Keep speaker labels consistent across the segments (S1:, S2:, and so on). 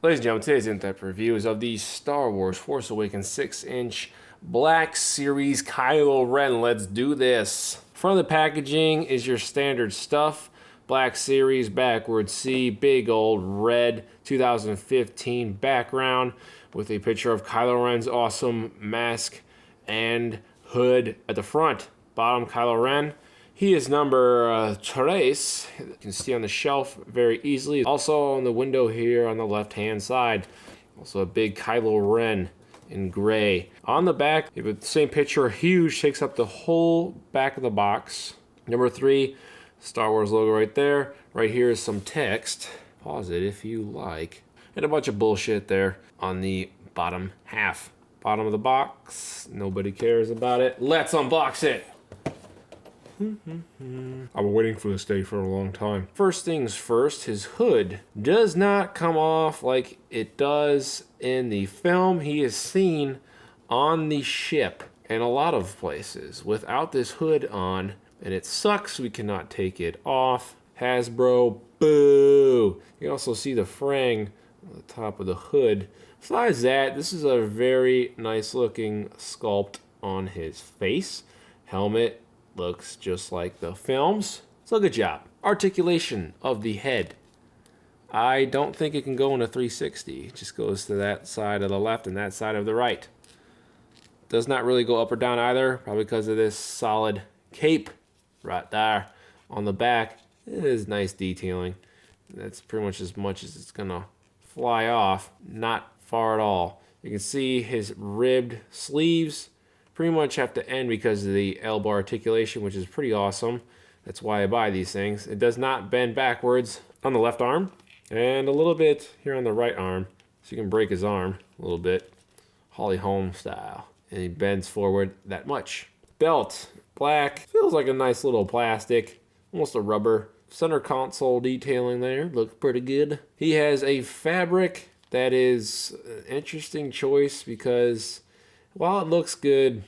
S1: Ladies and gentlemen, today's in-depth review is of the Star Wars Force Awakens 6-inch Black Series Kylo Ren. Let's do this. Front of the packaging is your standard stuff. Black Series backwards C, big old red 2015 background with a picture of Kylo Ren's awesome mask and hood at the front. Bottom, Kylo Ren. He is number tres. You can see on the shelf very easily. Also on the window here on the left-hand side. Also a big Kylo Ren in gray. On the back, you have the same picture, huge, takes up the whole back of the box. Number 3, Star Wars logo right there. Right here is some text. Pause it if you like. And a bunch of bullshit there on the bottom half. Bottom of the box, nobody cares about it. Let's unbox it. I've been waiting for this day for a long time. First things first, his hood does not come off like it does in the film. He is seen on the ship in a lot of places without this hood on, and it sucks we cannot take it off. Hasbro, boo! You can also see the frang on the top of the hood. Besides that, this is a very nice looking sculpt on his face. Helmet looks just like the films. So good job. Articulation of the head. I don't think it can go in a 360. It just goes to that side of the left and that side of the right. Does not really go up or down either, probably because of this solid cape right there on the back. It is nice detailing. That's pretty much as it's gonna fly off. Not far at all. You can see his ribbed sleeves pretty much have to end because of the elbow articulation, which is pretty awesome. That's why I buy these things. It does not bend backwards on the left arm, and a little bit here on the right arm, so you can break his arm a little bit, Holly Holm style. And he bends forward that much. Belt, black, feels like a nice little plastic, almost a rubber. Center console detailing there, looks pretty good. He has a fabric that is an interesting choice because while it looks good,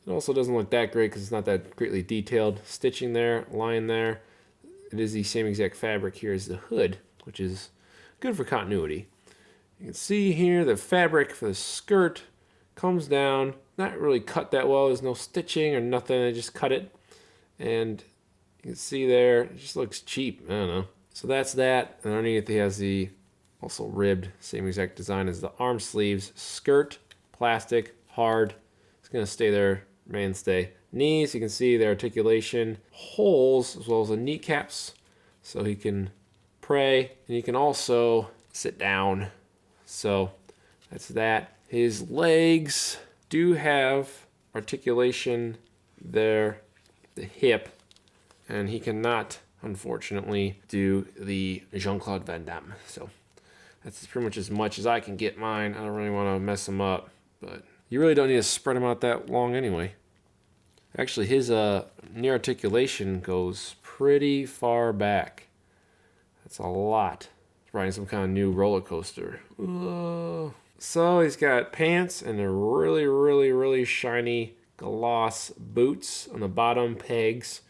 S1: it also doesn't look that great because it's not that greatly detailed. Stitching there, line there. It is the same exact fabric here as the hood, which is good for continuity. You can see here the fabric for the skirt comes down. Not really cut that well. There's no stitching or nothing. I just cut it. And you can see there, it just looks cheap. I don't know. So that's that. And underneath he has the also ribbed, same exact design as the arm sleeves. Skirt, plastic, hard. It's gonna stay there, mainstay. Knees, you can see the articulation, holes, as well as the kneecaps, so he can pray, and he can also sit down. So that's that. His legs do have articulation there, the hip, and he cannot, unfortunately, do the Jean-Claude Van Damme. So that's pretty much as I can get mine. I don't really want to mess him up, but you really don't need to spread them out that long anyway. Actually, his knee articulation goes pretty far back. That's a lot. He's riding some kind of new roller coaster. So he's got pants and a really, really, really shiny gloss boots on the bottom pegs.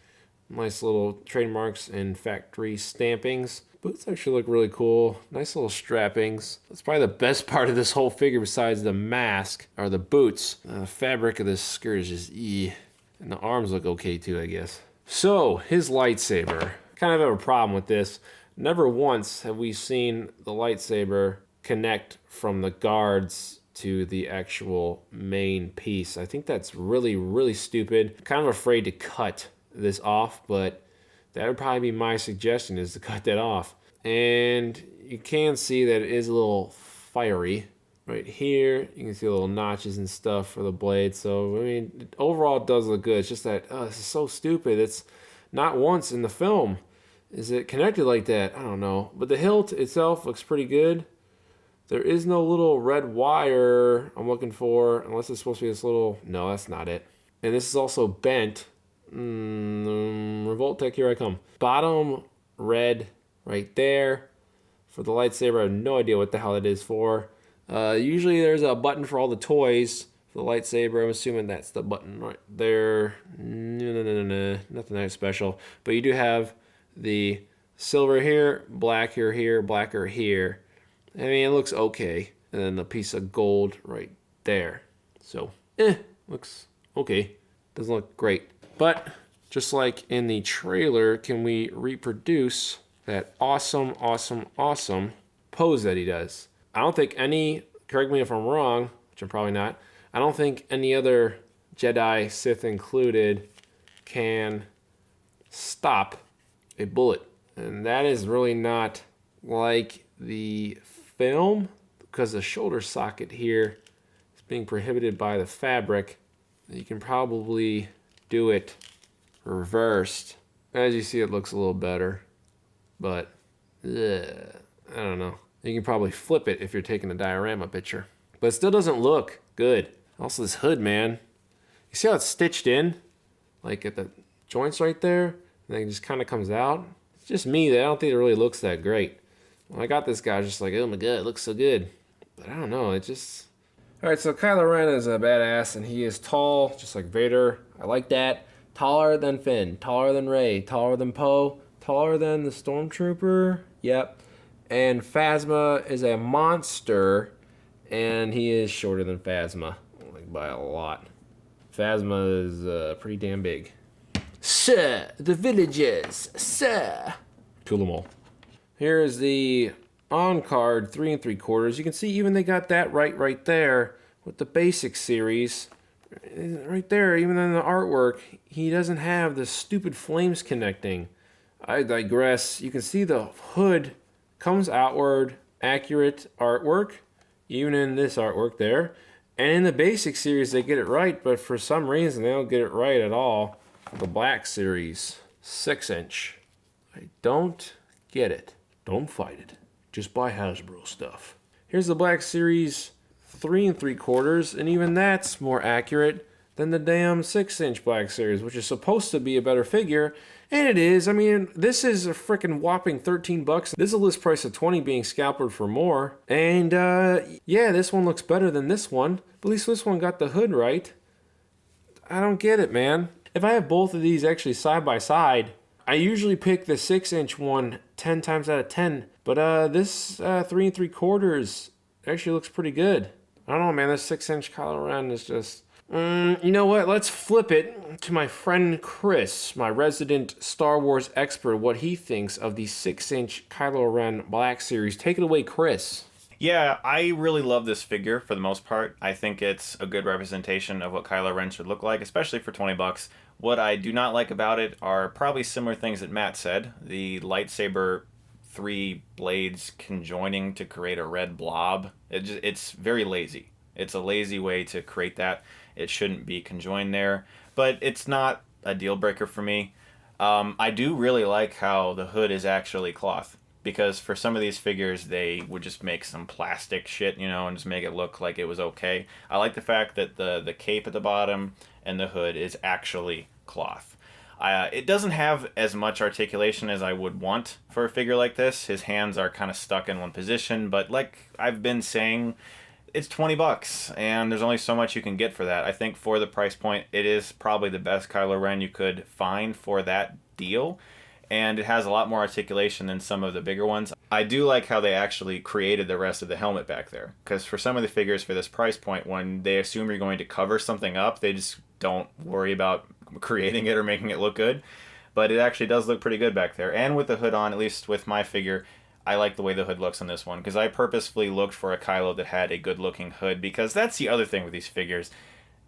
S1: Nice little trademarks and factory stampings. Boots actually look really cool. Nice little strappings. That's probably the best part of this whole figure besides the mask, are the boots. The fabric of this skirt is just and the arms look okay too, I guess. So, his lightsaber. Kind of have a problem with this. Never once have we seen the lightsaber connect from the guards to the actual main piece. I think that's really, really stupid. Kind of afraid to cut this off, but that would probably be my suggestion, is to cut that off. And you can see that it is a little fiery. Right here, you can see little notches and stuff for the blade. So, I mean, overall it does look good. It's just that, this is so stupid. It's not once in the film is it connected like that. I don't know. But the hilt itself looks pretty good. There is no little red wire I'm looking for, unless it's supposed to be this little... No, that's not it. And this is also bent. Revolt Tech, here I come. Bottom red right there for the lightsaber. I have no idea what the hell it is for. Usually there's a button for all the toys for the lightsaber. I'm assuming that's the button right there. No, nothing that special. But you do have the silver here, black here, blacker here. I mean, it looks okay. And then the piece of gold right there. So, looks okay. Doesn't look great. But just like in the trailer, can we reproduce that awesome, awesome, awesome pose that he does? I don't think any, correct me if I'm wrong, which I'm probably not, I don't think any other Jedi, Sith included, can stop a bullet. And that is really not like the film, because the shoulder socket here is being prohibited by the fabric. You can probably do it reversed. As you see, it looks a little better, but I don't know. You can probably flip it if you're taking a diorama picture, but it still doesn't look good. Also, this hood, man. You see how it's stitched in? Like at the joints right there? And then it just kind of comes out. It's just me that I don't think it really looks that great. When I got this guy, I was just like, oh my god, it looks so good. But I don't know, it just... Alright, so Kylo Ren is a badass, and he is tall, just like Vader. I like that. Taller than Finn, taller than Rey, taller than Poe, taller than the Stormtrooper. Yep. And Phasma is a monster, and he is shorter than Phasma, like by a lot. Phasma is pretty damn big. Sir, the villagers, sir. Kill them all. Here is the on-card 3 3/4. You can see even they got that right there with the basic series. Right there, even in the artwork, he doesn't have the stupid flames connecting. I digress. You can see the hood comes outward, accurate artwork, even in this artwork there. And in the basic series, they get it right, but for some reason, they don't get it right at all. The black series, 6-inch. I don't get it. Don't fight it. Just buy Hasbro stuff. Here's the black series 3 3/4, and even that's more accurate than the damn 6-inch black series, which is supposed to be a better figure, and it is. I mean, this is a freaking whopping $13. This is a list price of $20 being scalpered for more, and yeah, this one looks better than this one, but at least this one got the hood right. I don't get it, man. If I have both of these actually side by side, I usually pick the 6-inch one 10 times out of 10, but this 3 3/4 actually looks pretty good. I don't know, man, this 6-inch Kylo Ren is just... you know what? Let's flip it to my friend Chris, my resident Star Wars expert, what he thinks of the 6-inch Kylo Ren Black Series. Take it away, Chris.
S2: Yeah, I really love this figure for the most part. I think it's a good representation of what Kylo Ren should look like, especially for $20. What I do not like about it are probably similar things that Matt said. The lightsaber 3 blades conjoining to create a red blob. It's very lazy. It's a lazy way to create that. It shouldn't be conjoined there, but it's not a deal breaker for me. I do really like how the hood is actually cloth, because for some of these figures they would just make some plastic shit, you know, and just make it look like it was okay. I like the fact that the cape at the bottom and the hood is actually cloth. It doesn't have as much articulation as I would want for a figure like this. His hands are kind of stuck in one position, but like I've been saying, it's $20 and there's only so much you can get for that. I think for the price point, it is probably the best Kylo Ren you could find for that deal, and it has a lot more articulation than some of the bigger ones. I do like how they actually created the rest of the helmet back there, because for some of the figures for this price point, when they assume you're going to cover something up, they just don't worry about creating it or making it look good. But it actually does look pretty good back there, and with the hood on, at least with my figure, I like the way the hood looks on this one, because I purposefully looked for a Kylo that had a good looking hood, because that's the other thing with these figures.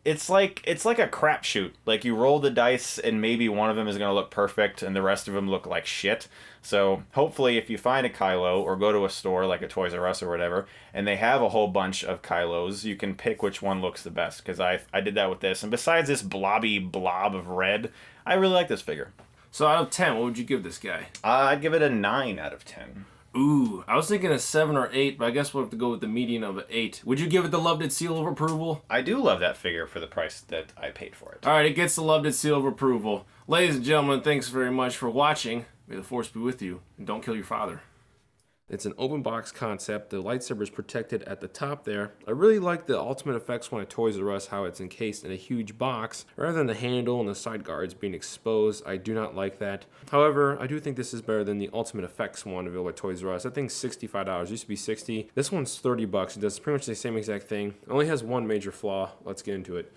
S2: It's like a crapshoot. Like, you roll the dice and maybe one of them is going to look perfect and the rest of them look like shit. So hopefully if you find a Kylo or go to a store like a Toys R Us or whatever and they have a whole bunch of Kylos, you can pick which one looks the best, because I did that with this. And besides this blobby blob of red, I really like this figure.
S1: So out of 10, what would you give this guy?
S2: I'd give it a 9 out of 10.
S1: Ooh, I was thinking a 7 or 8, but I guess we'll have to go with the median of an 8. Would you give it the loved seal of approval?
S2: I do love that figure for the price that I paid for it.
S1: All right, it gets the loved seal of approval. Ladies and gentlemen, thanks very much for watching. May the Force be with you, and don't kill your father. It's an open box concept. The lightsaber is protected at the top there. I really like the Ultimate Effects one at Toys R Us, how it's encased in a huge box rather than the handle and the side guards being exposed. I do not like that. However, I do think this is better than the Ultimate Effects one available at Toys R Us. I think $65. Used to be $60. This one's $30. It does pretty much the same exact thing. It only has one major flaw. Let's get into it.